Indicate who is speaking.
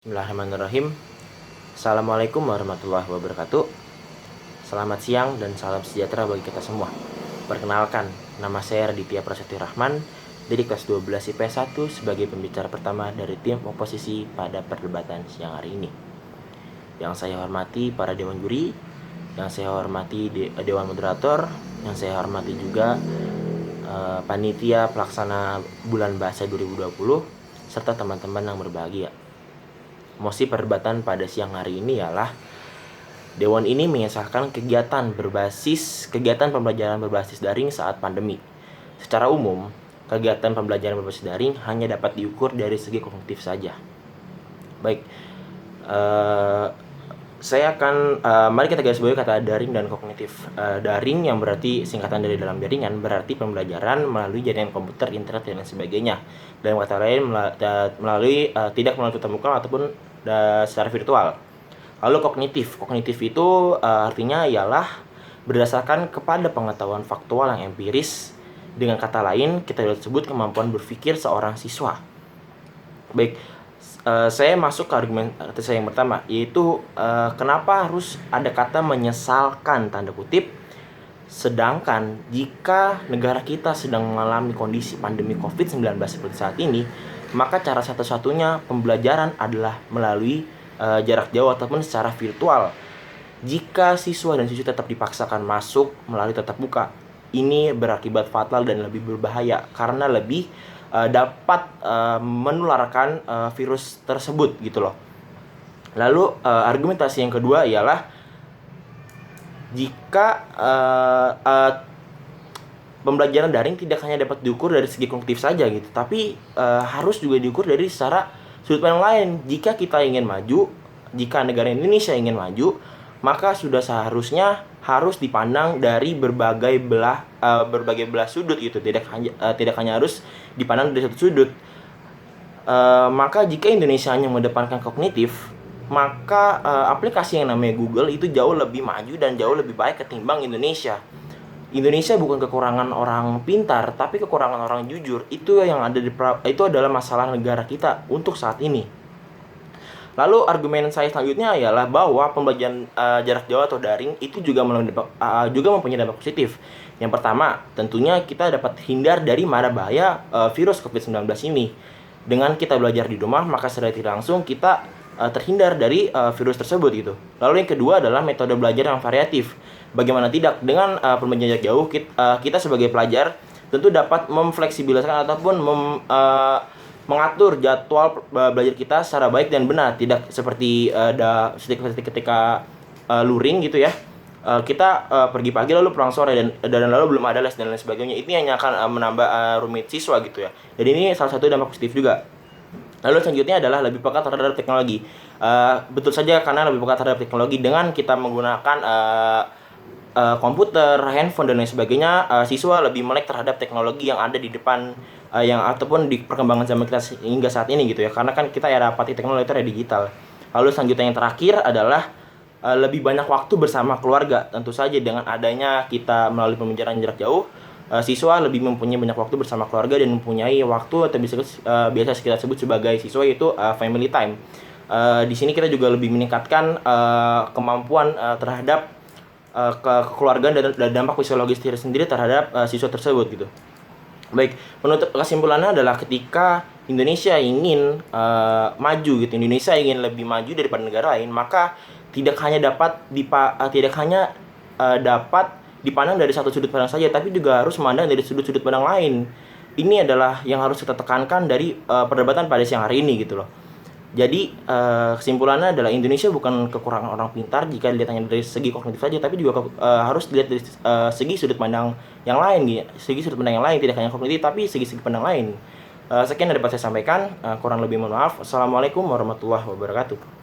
Speaker 1: Bismillahirrahmanirrahim. Assalamualaikum warahmatullahi wabarakatuh. Selamat siang dan salam sejahtera bagi kita semua. Perkenalkan, nama saya Raditya Prasetyo Rahman dari kelas 12 IPS 1 sebagai pembicara pertama dari tim oposisi pada perdebatan siang hari ini. Yang saya hormati para dewan juri, yang saya hormati dewan moderator, yang saya hormati juga panitia pelaksana bulan bahasa 2020 serta teman-teman yang berbahagia. Mosi perdebatan pada siang hari ini ialah Dewan ini mengesahkan kegiatan pembelajaran berbasis daring saat pandemi. Secara umum, kegiatan pembelajaran berbasis daring hanya dapat diukur dari segi kognitif saja. Baik, mari kita garis bawahi kata daring dan kognitif. Daring yang berarti singkatan dari dalam jaringan berarti pembelajaran melalui jaringan komputer, internet dan sebagainya. Dalam kata lain tidak melalui tatap muka ataupun secara virtual. Lalu kognitif itu artinya ialah berdasarkan kepada pengetahuan faktual yang empiris. Dengan kata lain, kita bisa sebut kemampuan berpikir seorang siswa. Baik, saya masuk ke argumentasi saya yang pertama, yaitu kenapa harus ada kata menyesalkan tanda kutip, sedangkan jika negara kita sedang mengalami kondisi pandemi COVID-19 seperti saat ini, maka cara satu-satunya pembelajaran adalah melalui jarak jauh ataupun secara virtual. Jika siswa dan siswi tetap dipaksakan masuk melalui tatap muka, ini berakibat fatal dan lebih berbahaya karena lebih dapat menularkan virus tersebut gitu loh. Lalu argumentasi yang kedua ialah jika pembelajaran daring tidak hanya dapat diukur dari segi kognitif saja gitu, tapi harus juga diukur dari secara sudut pandang lain. Jika kita ingin maju, jika negara Indonesia ingin maju, maka sudah seharusnya harus dipandang dari berbagai belah sudut gitu, tidak hanya harus dipandang dari satu sudut. Maka jika Indonesia hanya mengedepankan kognitif, maka aplikasi yang namanya Google itu jauh lebih maju dan jauh lebih baik ketimbang Indonesia. Indonesia bukan kekurangan orang pintar, tapi kekurangan orang jujur. Itu adalah masalah negara kita untuk saat ini. Lalu argumen saya selanjutnya ialah bahwa pembelajaran jarak jauh atau daring itu juga mempunyai dampak positif. Yang pertama, tentunya kita dapat hindar dari mara bahaya virus COVID-19 ini. Dengan kita belajar di rumah, maka secara tidak langsung kita terhindar dari virus tersebut gitu. Lalu yang kedua adalah metode belajar yang variatif. Bagaimana tidak, dengan pembelajaran jarak jauh kita sebagai pelajar tentu dapat memfleksibiliskan ataupun mengatur jadwal belajar kita secara baik dan benar, tidak seperti ketika luring gitu ya. Kita pergi pagi lalu pulang sore dan lalu belum ada les dan lain sebagainya. Ini hanya akan menambah rumit siswa gitu ya. Jadi ini salah satu dampak positif juga. Lalu selanjutnya adalah lebih peka terhadap teknologi. Betul saja, karena lebih peka terhadap teknologi dengan kita menggunakan komputer, handphone dan lain sebagainya, siswa lebih melek terhadap teknologi yang ada di depan ataupun di perkembangan zaman kita hingga saat ini gitu ya. Karena kan kita era pati teknologi itu era digital. Lalu selanjutnya yang terakhir adalah lebih banyak waktu bersama keluarga. Tentu saja dengan adanya kita melalui pembelajaran jarak jauh, siswa lebih mempunyai banyak waktu bersama keluarga dan mempunyai waktu atau biasa kita sebut sebagai siswa itu family time. Di sini kita juga lebih meningkatkan kemampuan terhadap kekeluargaan dan dampak fisiologis sendiri terhadap siswa tersebut gitu. Baik, penutup kesimpulannya adalah ketika Indonesia ingin maju gitu, Indonesia ingin lebih maju daripada negara lain, maka tidak hanya dapat dipandang dari satu sudut pandang saja, tapi juga harus memandang dari sudut-sudut pandang lain. Ini adalah yang harus kita tekankan dari perdebatan pada siang hari ini gitu loh. Jadi kesimpulannya adalah Indonesia bukan kekurangan orang pintar jika dilihatnya dari segi kognitif saja, tapi juga harus dilihat dari segi sudut pandang yang lain gitu. Segi sudut pandang yang lain, tidak hanya kognitif tapi segi pandang lain. Sekian yang dapat saya sampaikan, kurang lebih mohon maaf. Assalamualaikum warahmatullahi wabarakatuh.